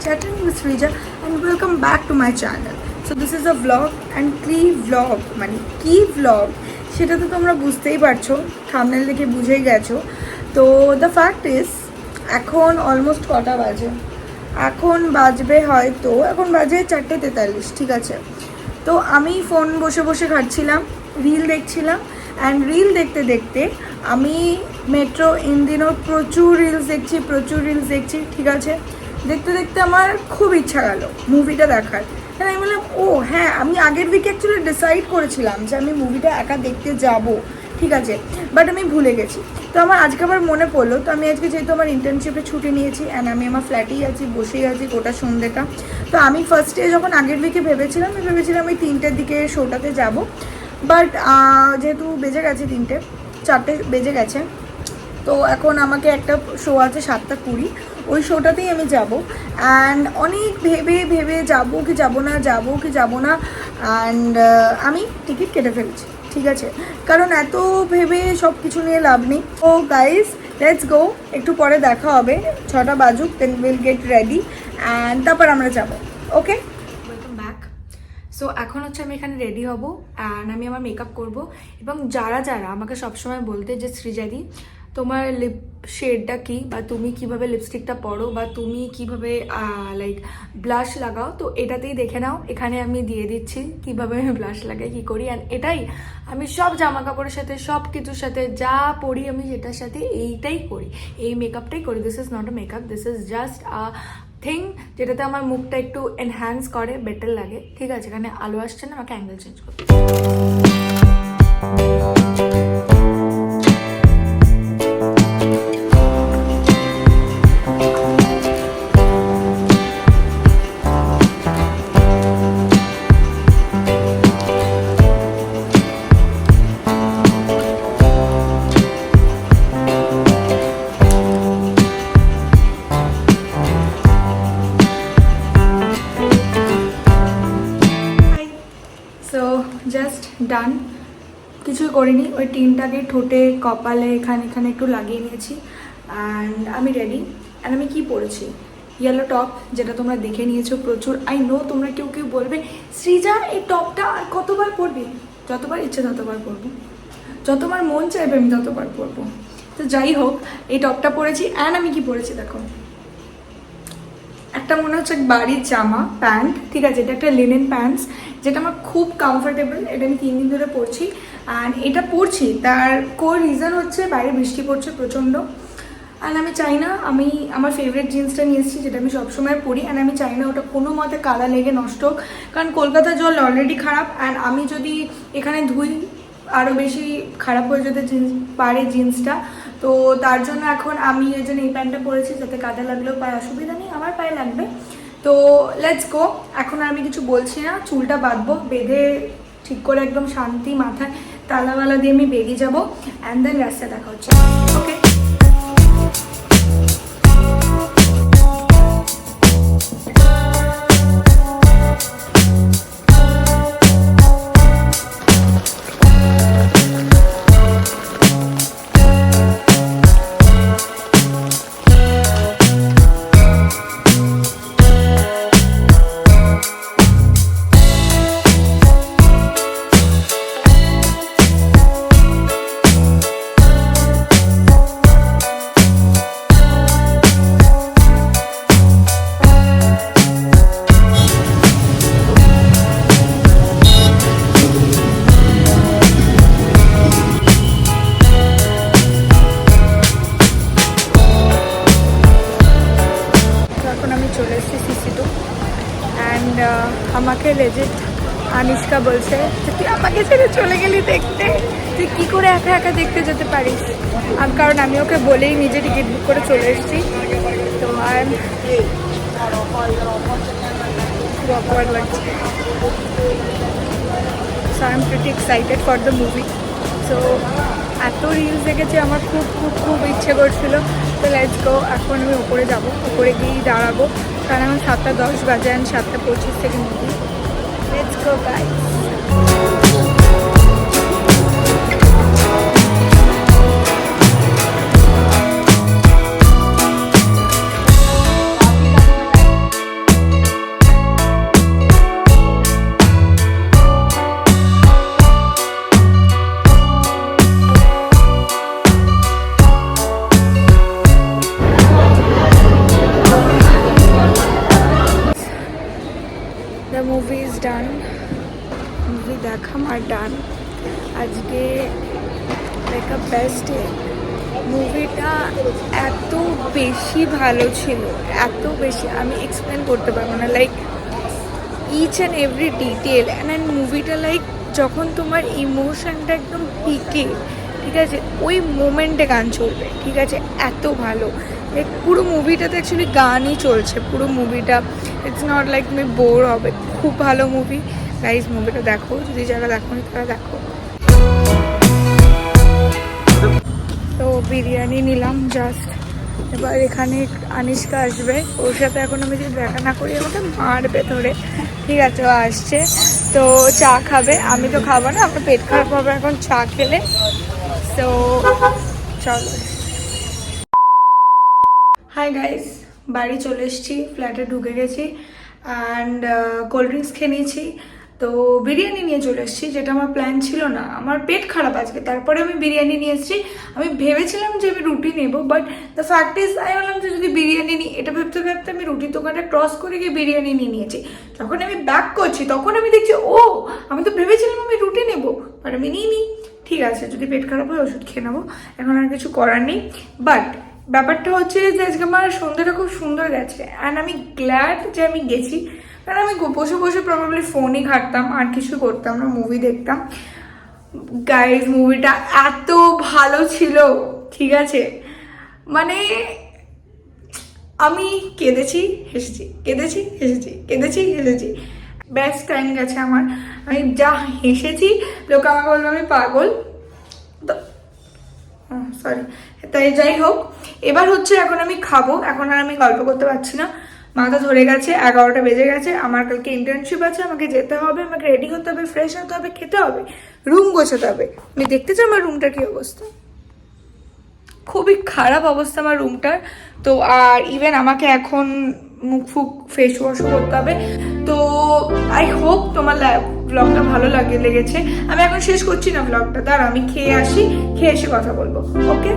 chatting with Srija and welcome back to my channel. So this is a vlog and key vlog মানে কি vlog সেটা তো তোমরা বুঝতেই পারছো, থাম্বনেল দেখে বুঝেই গেছো। তো দ্য ফ্যাক্ট ইজ এখন অলমোস্ট কটা বাজে, এখন বাজবে হয়তো এখন বাজে 4:43, ঠিক আছে। তো আমি ফোন বসে বসে ঘাটছিলাম, রিল দেখছিলাম, অ্যান্ড রিল দেখতে দেখতে আমি মেট্রো ইন দিনও প্রচুর রিলস দেখছি, ঠিক আছে। দেখতে দেখতে আমার খুব ইচ্ছা গেল মুভিটা দেখার। হ্যাঁ, আমি বললাম ও হ্যাঁ, আমি আগের উইকে অ্যাকচুয়ালি ডিসাইড করেছিলাম যে আমি মুভিটা একা দেখতে যাব, ঠিক আছে, বাট আমি ভুলে গেছি। তো আমার আজকে আবার মনে পড়লো। তো আমি আজকে যেহেতু আমার ইন্টার্নশিপে ছুটি নিয়েছি অ্যান্ড আমি আমার ফ্ল্যাটেই আছি, বসেই আছি গোটা সন্ধ্যেটা। তো আমি ফার্স্টে যখন আগের উইকে ভেবেছিলাম ওই 3টের দিকে শোটাতে যাব, বাট যেহেতু বেজে গেছে 4টে বেজে গেছে, তো এখন আমাকে একটা শো আছে 7:20, ওই শোটাতেই আমি যাব। অ্যান্ড অনেক ভেবে যাবো কি যাব না অ্যান্ড আমি টিকিট কেটে ফেলছি, ঠিক আছে, কারণ এত ভেবে সব কিছু নিয়ে লাভ নেই। ও গাইজ, লেটস গো, একটু পরে দেখা হবে, 6টা বাজুক, then will get ready and তারপর আমরা যাব। ওকে, ওয়েলকাম ব্যাক। সো এখন হচ্ছে আমি এখানে রেডি হব অ্যান্ড আমি আমার মেকআপ করব। এবং যারা আমাকে সবসময় বলতে যে সৃজাদি তোমার লিপ শেডটা কী, বা তুমি কিভাবে লিপস্টিকটা পরো, বা তুমি কিভাবে লাইক ব্লাশ লাগাও, তো এটাতেই দেখে নাও। এখানে আমি দিয়ে দিচ্ছি কিভাবে আমি ব্লাশ লাগাই, কী করি। অ্যান্ড এটাই আমি সব জামা কাপড়ের সাথে, সব কিছুর সাথে যা পরি আমি সেটার সাথে এইটাই করি, এই মেকআপটাই করি। This is not a makeup, this is just a thing যেটাতে আমার মুখটা একটু এনহ্যান্স করে, বেটার লাগে, ঠিক আছে। এখানে আলো আসছে না, আমাকে অ্যাঙ্গেল চেঞ্জ করতে। জাস্ট ডান, কিছুই করিনি, ওই টিনটাকে ঠোঁটে, কপালে, এখানে একটু লাগিয়ে নিয়েছি অ্যান্ড আমি রেডি। অ্যান্ড আমি কী পরেছি, ইয়েলো টপ, যেটা তোমরা দেখে নিয়েছো প্রচুর। আই নো তোমরা কেউ বলবে সৃজা এই টপটা আর কতবার পরবি? যতবার ইচ্ছে ততবার পরবো, যতবার মন চাইবে আমি ততবার পরবো। তো যাই হোক, এই টপটা পরেছি। অ্যান্ড আমি কি পরেছি দেখো, একটা মনে হচ্ছে বাড়ির জামা প্যান্ট, ঠিক আছে, এটা একটা লিনেন প্যান্টস, যেটা আমার খুব কমফোর্টেবল। এটা আমি 3 দিন ধরে পরছি অ্যান্ড এটা পরছি তার রিজন হচ্ছে বাইরে বৃষ্টি পড়ছে প্রচণ্ড। অ্যান্ড আমি চাই না, আমি আমার ফেভারিট জিন্সটা নিয়ে এসেছি, যেটা আমি সবসময় পরি, অ্যান্ড আমি চাই না ওটা কোনো মতে কাদা লেগে নষ্ট হোক, কারণ কলকাতার জল অলরেডি খারাপ। অ্যান্ড আমি যদি এখানে ধুই আরও বেশি খারাপ হয়ে যেতে পারে জিন্সটা। তো তার জন্য এখন আমি এই জন্য এই প্যান্টটা পরেছি, যাতে কাদা লাগলেও পায়ে অসুবিধা নেই, আমার পায়ে লাগবে। তো লেটস গো। এখন আর আমি কিছু বলছি না, চুলটা বাঁধবো, বেঁধে ঠিক করে একদম শান্তি মাথায় তালাওয়ালা দিয়ে আমি বেরিয়ে যাবো অ্যান্ড দেন রাস্তা দেখা হচ্ছে। ওকে, আমাকে লেজিট আনিষ্কা বলছে যে তুই আমাকে ছেড়ে চলে গেলি দেখতে, তুই কী করে একা দেখতে যেতে পারিস। কারণ আমি ওকে বলেই নিজে টিকিট বুক করে চলে এসেছি। তো I am pretty excited for the movie. So এত রিলস দেখেছি, আমার খুব খুব খুব ইচ্ছে করছিল। তো লেটস গো, এখন আমি ওপরে যাবো, ওপরে গিয়েই দাঁড়াবো, কারণ এখন 7:10 বাজে অ্যান্ড 7:25 থেকে movie. Let's go guys. The movie is done, movie দেখা আমার ডান। আজকে লাইক আ বেস্ট ডে। মুভিটা এত বেশি ভালো ছিল, এত বেশি আমি এক্সপ্লেন করতে পারবো না, like each and every detail. And মুভিটা লাইক যখন তোমার ইমোশনটা একদম পিকে, ঠিক আছে, ওই মোমেন্টে গান চলবে, ঠিক আছে, এত ভালো। লাইক পুরো মুভিটাতে অ্যাকচুয়ালি গানই চলছে পুরো মুভিটা, ইটস নট লাইক তুমি বোর হবে। খুব ভালো মুভি গাইজ, মুভিটা দেখো, যদি যারা দেখো তারা দেখো। তো বিরিয়ানি নিলাম জাস্ট, এবার এখানে আনিশকা আসবে, ওর সাথে এখন আমি যদি দেখা না করি আমাকে মারবে ধরে, ঠিক আছে, ও আসছে তো চা খাবে, আমি তো খাবো না, আমার পেট খারাপ হবে এখন চা খেলে। তো চলো। হাই গাইস, বাড়ি চলে এসেছি, ফ্ল্যাটে ঢুকে গেছি অ্যান্ড কোল্ড ড্রিঙ্কস খেয়ে নিয়েছি। তো বিরিয়ানি নিয়ে চলে এসেছি, যেটা আমার প্ল্যান ছিল না, আমার পেট খারাপ আজকে, তারপরে আমি বিরিয়ানি নিয়ে এসেছি। আমি ভেবেছিলাম যে আমি রুটি নেবো, বাট দ্য ফ্যাক্ট ইজ আমি বললাম যে যদি বিরিয়ানি নিই, এটা ভাবতে ভাবতে আমি রুটির দোকানটা ক্রস করে গিয়ে বিরিয়ানি নিয়ে নিয়েছি। যখন আমি ব্যাক করছি তখন আমি দেখছি ও, আমি তো ভেবেছিলাম আমি রুটি নেবো, বাট আমি নিই। ঠিক আছে, যদি পেট খারাপ হয় ওষুধ খেয়ে নেবো, এখন আর কিছু করার নেই। বাট ব্যাপারটা হচ্ছে যে আজকে আমার সন্ধ্যাটা খুব সুন্দর গেছে অ্যান্ড আমি গ্ল্যাড যে আমি গেছি, কারণ আমি বসে বসে প্রবাবলি ফোনই ঘাঁটতাম, আর কিছু করতাম না, মুভি দেখতাম। গাইজ মুভিটা এত ভালো ছিল, ঠিক আছে, মানে আমি কেঁদেছি হেসেছি, কেঁদেছি হেসেছি, কেঁদেছি হেসেছি, বেস্ট টাইম গেছে আমার। আমি যা হেসেছি, লোক আমাকে বলবে আমি পাগল, সরি। তাই যাই হোক, এবার হচ্ছে এখন আমি খাবো, এখন আর আমি গল্প করতে পারছি না, মাথা ধরে গেছে, 11টা বেজে গেছে, আমার কালকে ইন্টার্নশিপ আছে, আমাকে যেতে হবে, আমাকে রেডি হতে হবে, ফ্রেশ হতে হবে, খেতে হবে, রুম গোছাতে হবে। আমি দেখতে চাই আমার রুমটার কী অবস্থা, খুবই খারাপ অবস্থা আমার রুমটার। তো আর ইভেন আমাকে এখন মুখ ফুক ফেস ওয়াশও করতে হবে। তো আই হোপ তোমার ব্লগটা ভালো লেগেছে। আমি এখন শেষ করছি না ব্লগটা, দাঁড়া আমি খেয়ে আসি, খেয়ে এসে কথা বলবো, ওকে।